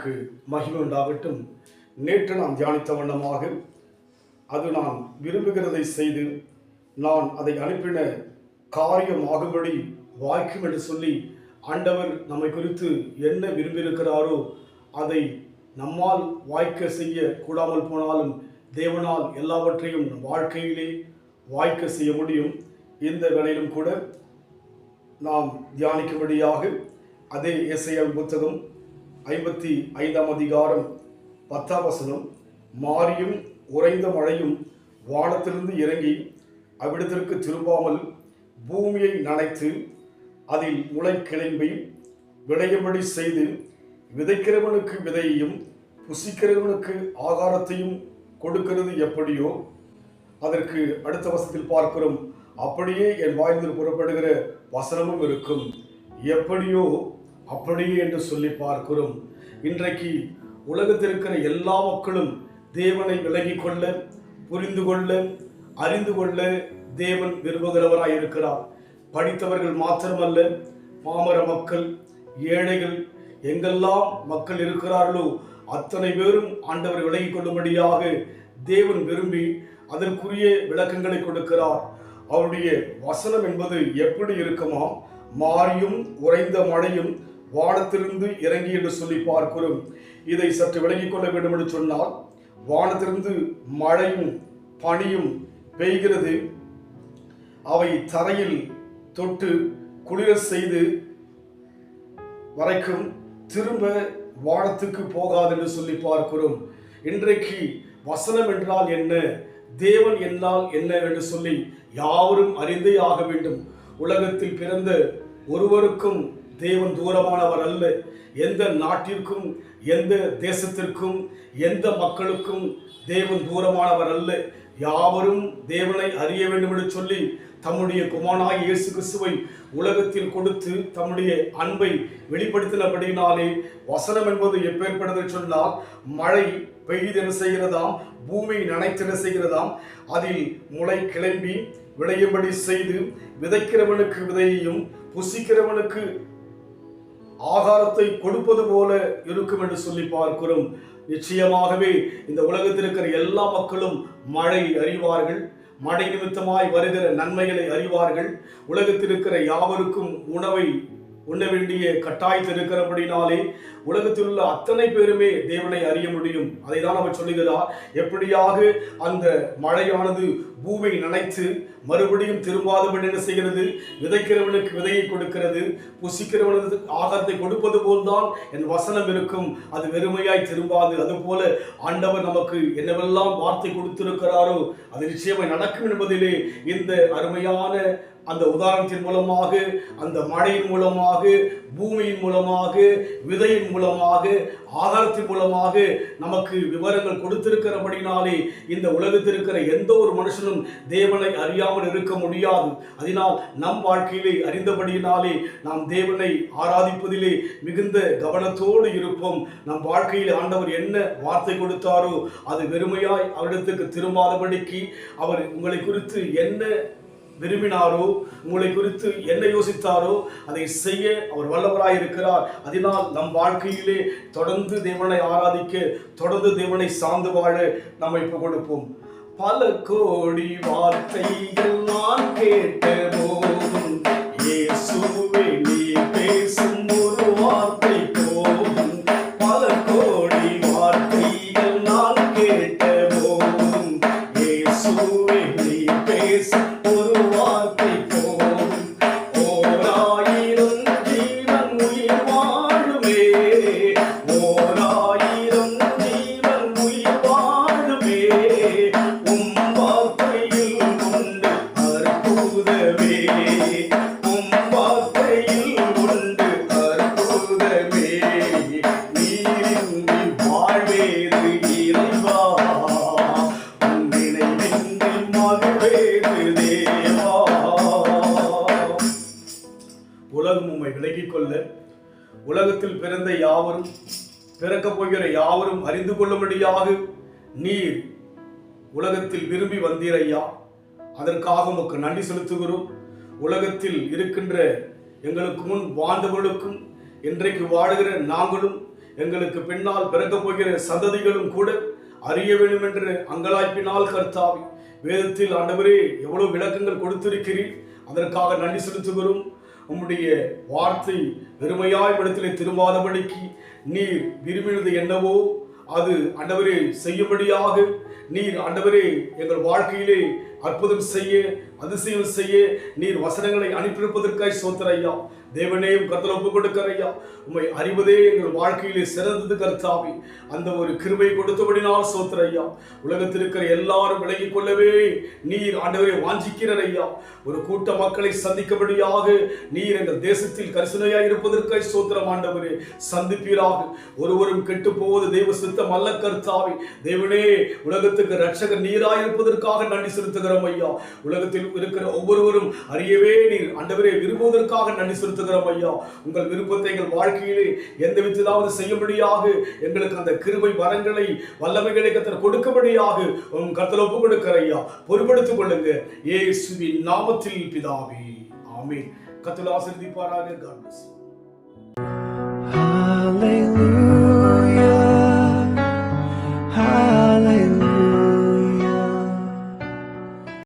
நாமத்திற்கு மகிமை உண்டாகட்டும். நேற்று நாம் தியானித்த வண்ணமாக அது நான் விரும்புகிறதை செய்து நான் அதை அனுப்பின காரியம் ஆகும்படி வாய்க்கும் என்று சொல்லி ஆண்டவர் நம்மை குறித்து என்ன விரும்பியிருக்கிறாரோ அதை நம்மால் வாய்க்க செய்ய கூடாமல் போனாலும் தேவனால் எல்லாவற்றையும் வாழ்க்கையிலே வாய்க்க செய்ய முடியும். இந்த வேளையிலும் கூட நாம் தியானிக்கும்படியாக அதே ஏசாயா புத்தகம் 55ஆம் அதிகாரம் 10ஆம் வசனம், மாரியும் உறைந்த மழையும் வானத்திலிருந்து இறங்கி அவ்விடத்திற்கு திரும்பாமல் பூமியை நனைத்து அதில் முளை கிளம்பி விளையும்படி செய்து விதைக்கிறவனுக்கு விதையையும் புசிக்கிறவனுக்கு ஆகாரத்தையும் கொடுக்கிறது எப்படியோ, அதற்கு அடுத்த வசனத்தில் பார்க்கிறோம், அப்படியே என் வாயிலிருந்து புறப்படுகிற வசனமும் இருக்கும், எப்படியோ அப்படியே என்று சொல்லி பார்க்கிறோம். இன்றைக்கு உலகத்தில் இருக்கிற எல்லா மக்களும் தேவனை விலகிக் கொள்ள, புரிந்து கொள்ள, அறிந்து கொள்ள தேவன் விரும்புகிறவராய் இருக்கிறார். படித்தவர்கள் மாத்திரமல்ல, பாமர மக்கள், ஏழைகள், எங்கெல்லாம் மக்கள் இருக்கிறார்களோ அத்தனை பேரும் ஆண்டவர் விலகிக் கொள்ளும்படியாக தேவன் விரும்பி அதற்குரிய விளக்கங்களை கொடுக்கிறார். அவருடைய வசனம் என்பது எப்படி இருக்குமா? மாரியும் உறைந்த மழையும் வானத்திலிருந்து இறங்கி என்று சொல்லி பார்க்கிறோம். இதை சற்று விளங்கிக் கொள்ள வேண்டும் என்று சொன்னால், வானத்திலிருந்து மழையும் பனியும் பெய்கிறது. அவை தரையில் தொட்டு குளிர செய்து வரைக்கும் திரும்ப வானத்துக்கு போகாது என்று சொல்லி பார்க்கிறோம். இன்றைக்கு வசனம் என்றால் என்ன, தேவன் என்றால் என்ன என்று சொல்லி யாவரும் அறிந்தே ஆக வேண்டும். உலகத்தில் பிறந்த ஒருவருக்கும் தேவன் தூரமானவர் அல்ல. எந்த நாட்டிற்கும், எந்த தேசத்திற்கும், எந்த மக்களுக்கும் தேவன் தூரமானவர் அல்ல. யாவரும் தேவனை அறிய வேண்டும் என்று சொல்லி தம்முடைய குமாரனாகிய இயேசு கிறிஸ்துவை உலகத்தில் கொடுத்து தம்முடைய அன்பை வெளிப்படுத்தினபடினாலே வசனம் என்பது எப்பேற்படுது சொன்னால், மழை பெய்து என்ன செய்கிறதாம், பூமி நனைத்து என்ன செய்கிறதாம், அதில் முளை கிளம்பி விளையும்படி செய்து விதைக்கிறவனுக்கு விதையையும் புசிக்கிறவனுக்கு ஆகாரத்தை கொடுப்பது போல இருக்கும் என்று சொல்லி பார்க்கிறோம். நிச்சயமாகவே இந்த உலகத்தில் இருக்கிற எல்லா மக்களும் மழை அறிவார்கள், மழை நிமித்தமாய் வருகிற நன்மைகளை அறிவார்கள். உலகத்தில் இருக்கிற யாவருக்கும் உணவை உண்ண வேண்டிய கட்டாயத்தில் இருக்கிறபடினாலே உலகத்தில் உள்ள அத்தனை பேருமே தேவனை அறிய முடியும். அதை தான் அவர் சொல்லுகிறார், எப்படியாக அந்த மழையானது பூமியை நனைத்து மறுபடியும் திரும்பாதபடி என்ன செய்கிறது, விதைக்கிறவனுக்கு விதையை கொடுக்கிறது, புசிக்கிறவனுக்கு ஆகாரத்தை கொடுப்பது போல்தான் என் வசனம் இருக்கும், அது வெறுமையாய் திரும்பாது. அதுபோல ஆண்டவர் நமக்கு என்னவெல்லாம் வார்த்தை கொடுத்திருக்கிறாரோ அது நிச்சயமாய் நடக்கும் என்பதிலே இந்த அருமையான அந்த உதாரணத்தின் மூலமாக, அந்த மழையின் மூலமாக, பூமியின் மூலமாக, விதையின் மூலமாக, ஆகாரத்தின் மூலமாக நமக்கு விவரங்கள் கொடுத்திருக்கிறபடினாலே இந்த உலகத்தில் இருக்கிற எந்த ஒரு மனுஷனும் தேவனை அறியாமல் இருக்க முடியாது. அதனால் நம் வாழ்க்கையிலே அறிந்தபடியினாலே நாம் தேவனை ஆராதிப்பதிலே மிகுந்த கவனத்தோடு இருப்போம். நம் வாழ்க்கையில் ஆண்டவர் என்ன வார்த்தை கொடுத்தாரோ அது வெறுமையாய் அவரிடத்துக்கு திரும்பாதபடிக்கு அவர் உங்களை குறித்து என்ன விரும்பினாரோ, உங்களை குறித்து என்ன யோசித்தாரோ அதை செய்ய அவர் வல்லவராய் இருக்கிறார். அதனால் நம் வாழ்க்கையிலே தொடர்ந்து தேவனை ஆராதிக்க, தொடர்ந்து தேவனை சார்ந்து வாழ நம்மை கொடுப்போம். பல கோடி வார்த்தைகள் நான் கேட்ட போதும் இயேசுவே நீ பேசும் ஒரு வார்த்தை போதும். பல கோடி வார்த்தைகள் நான் கேட்ட போதும் இயேசுவே நீ பேசும் ஒரு வார்த்தை போதும். ஓராயிரம் ஜீவன் உயிர் வாழுமே, ஓராயிரம் ஜீவன் உயிர் வாழுமே, உம் வார்த்தையில் உண்டு அற்புதமே, உம் வார்த்தையில் உண்டு அற்புதமே, நீரின்றி வாழ்வேது இறைவா, உன் நினைவின்றி மகிழ்வேது தேவா. உலகம் உம்மை விலகிக் கொள்ள, உலகத்தில் பிறந்த யாவரும், பிறக்கப் போகிற யாவரும் அறிந்து கொள்ளும்படியாக நீர் உலகத்தில் விரும்பி வந்தீர் ஐயா. அதற்காக உமக்கு நன்றி செலுத்துகிறோம். உலகத்தில் இருக்கின்ற எங்களுக்கு முன் வாழ்ந்தவர்களுக்கும் இன்றைக்கு வாழுகிற நாங்களும் எங்களுக்கு பின்னால் பிறக்கப் போகிற சந்ததிகளும் கூட அறிய வேண்டும் என்று அங்கலாய்ப்பினால் கர்த்தாவே வேதத்தில் ஆண்டவரே எவ்வளவு விளக்கங்கள் கொடுத்திருக்கிறீர். அதற்காக நன்றி செலுத்துகிறோம். உம்முடைய வார்த்தை வெறுமையாய் இடத்திலே திரும்பாதபடிக்கு நீர் விரும்பினது என்னவோ அது ஆண்டவரே செய்யும்படியாக நீர் ஆண்டவரே எங்கள் வாழ்க்கையிலே அற்புதம் செய்ய, அதிசயம் செய்ய நீர் வசனங்களை அனுப்பியிருப்பதற்காய் சோத்திர ஐயா. தேவனையும் கர்த்தர் ஒப்புக் கொடுக்கிற ஐயா. உம்மை அறிவதே எங்கள் வாழ்க்கையிலே சிறந்தது கர்த்தாவே. அந்த ஒரு கிருபை கொடுத்தபடினால் சோத்திர ஐயா. உலகத்தில் இருக்கிற எல்லாரும் விலகிக் கொள்ளவே நீர் ஆண்டவரை வாஞ்சிக்கிறார் ஐயா. ஒரு கூட்ட மக்களை சந்திக்கபடியாக நீர் எங்கள் தேசத்தில் கரிசனையாய் இருப்பதற்காய் சோத்திரம் ஆண்டவரே. சந்திப்பீராக. ஒருவரும் கெட்டு போவது தெய்வ சித்தம் அல்ல கர்த்தாவே. தேவனே உலகத்துக்கு ரட்சகர் நீராய் இருப்பதற்காக நன்றி செலுத்துகிறோம் ஐயா. உலகத்தில் இருக்கிற ஒவ்வொருவரும் அறியவே நீர் ஆண்டவரே விரும்புவதற்காக நன்றி செலுத்துகிறோம் ஐயா. உங்கள் விருப்பத்தை எங்கள் வாழ்க்கையிலே எந்த விதத்திலாவது செய்யும்படியாக எங்களுக்கு அந்த கிருபை வரங்களை வல்லமைகளை கர்த்தர் கொடுக்கும்படியாக கர்த்தர் ஒப்புக் கொடுக்கிற ஐயா. பொறுப்படுத்திக் கொள்ளுங்க இயேசுவின் நாமத்தில் பிதாவே, ஆமென். கர்த்தர் ஆசீர்வதிப்பாராக. God bless you.